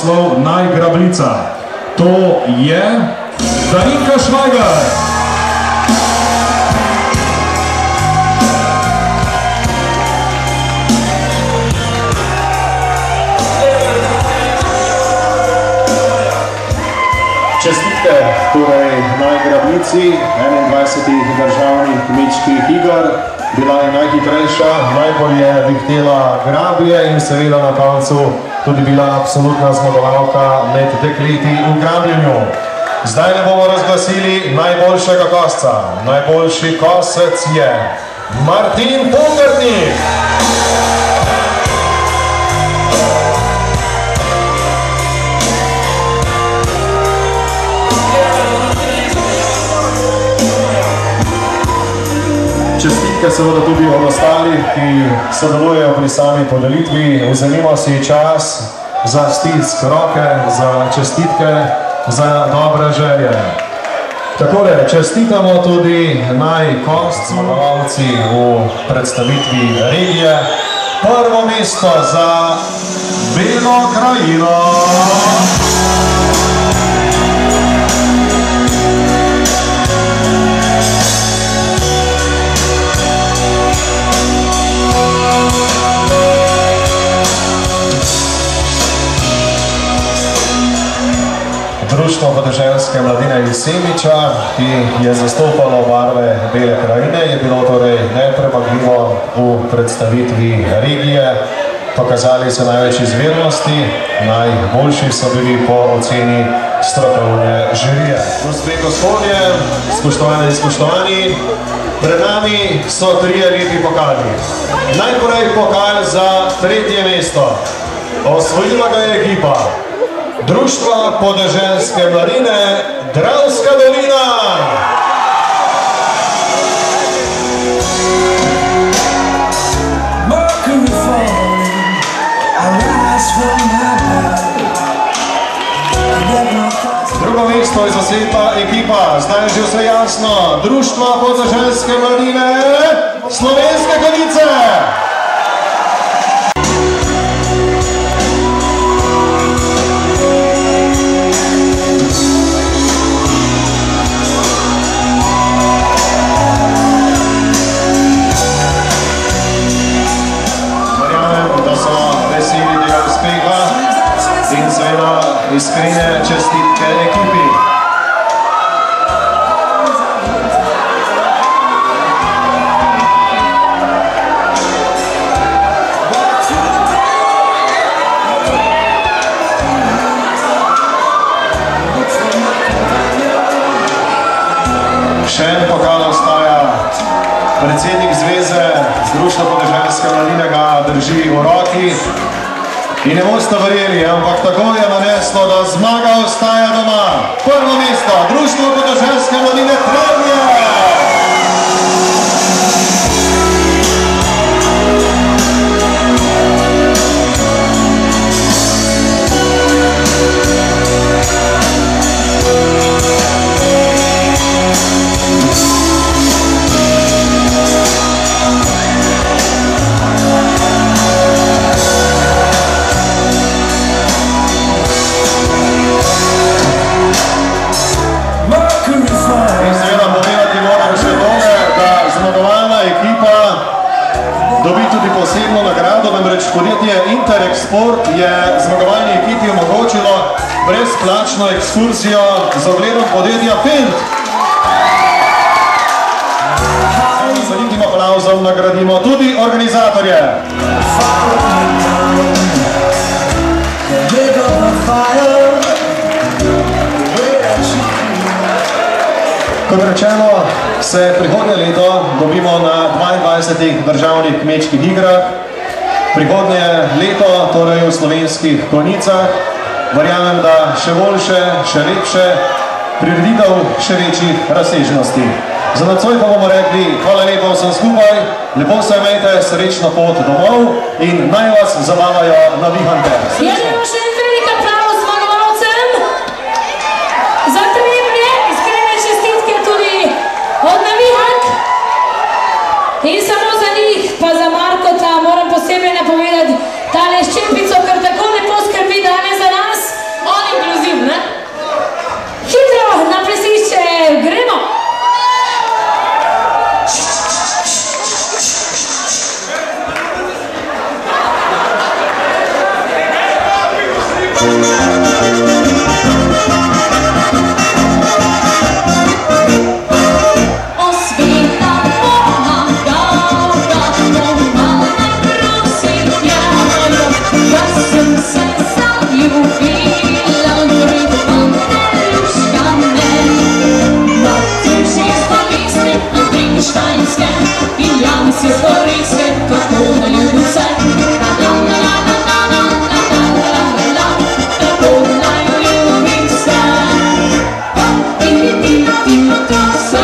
naslov Najgrabljica. To je Darinka Švajgar. Čestitke torej Najgrabljici 21 državnih kmečkih iger. Bila je najhitrejša, najbolj je vihtela grablje in seveda na koncu tudi bila absolutna zmagovalka med dekleti v grabljenju. Zdaj ne bomo razglasili najboljšega kosca. Najboljši kosec je Martin Pogrtnik. Čestitke seveda tudi od ostalih, ki sodelujejo pri sami podelitvi. Vzemimo si čas za stisk roke, za čestitke, za dobre želje. Takole, čestitamo tudi najkostcu zmagovalci v predstavitvi regije. Prvo mesto za Belo krajino. Društvo podeželske mladine iz Semiča, ki je zastopalo barve Bele krajine, je bilo torej nepremagljivo v predstavitvi regije. Pokazali so največ izvirnosti, najboljši so bili po oceni strokovne žirije. Gospe in gospodje, spoštovane in spoštovani, pred nami so trije lepi pokali. Najprej pokal za tretje mesto. Osvojila ga je ekipa Društva podeželske mladine Dravska dolina. Drugo mesto je zasedla ekipa, zdaj je že vse jasno, Društva podeželske mladine Slovenske Konjice. In seveda iskrene čestitke ekipi. Še en pokal ostaja. Predsednik Zveze Društva podeželske mladine ga drži v roki. In ne boste verjeli, ampak tako je naneslo, da zmaga ostaja doma. Prvo mesto, Društvo podeželske mladine Trebnje. Dobi tudi posebno nagrado, namreč podjetje Interexport je zmagovalni ekipi omogočilo brezplačno ekskurzijo z ogledom podjetja Feld. Z velikim aplavzom nagradimo tudi organizatorje. Kot rečeno, se prihodnje leto dobimo na 22 državnih kmečkih igrah. Prihodnje leto, torej v Slovenskih Konjicah. Verjamem, da še boljše, še lepše, prireditev še večjih razsežnosti. Za nocoj pa bomo rekli hvala lepo vsem skupaj, lepo se imejte, srečno pot domov in naj vas zabavajo navihante. In samo za njih, pa za Markota, moram posebej napovedati tale ščepico, ker tako lepo skrbi danes za nas. se stori se, kako da ljubim se. Kako da ljubim se.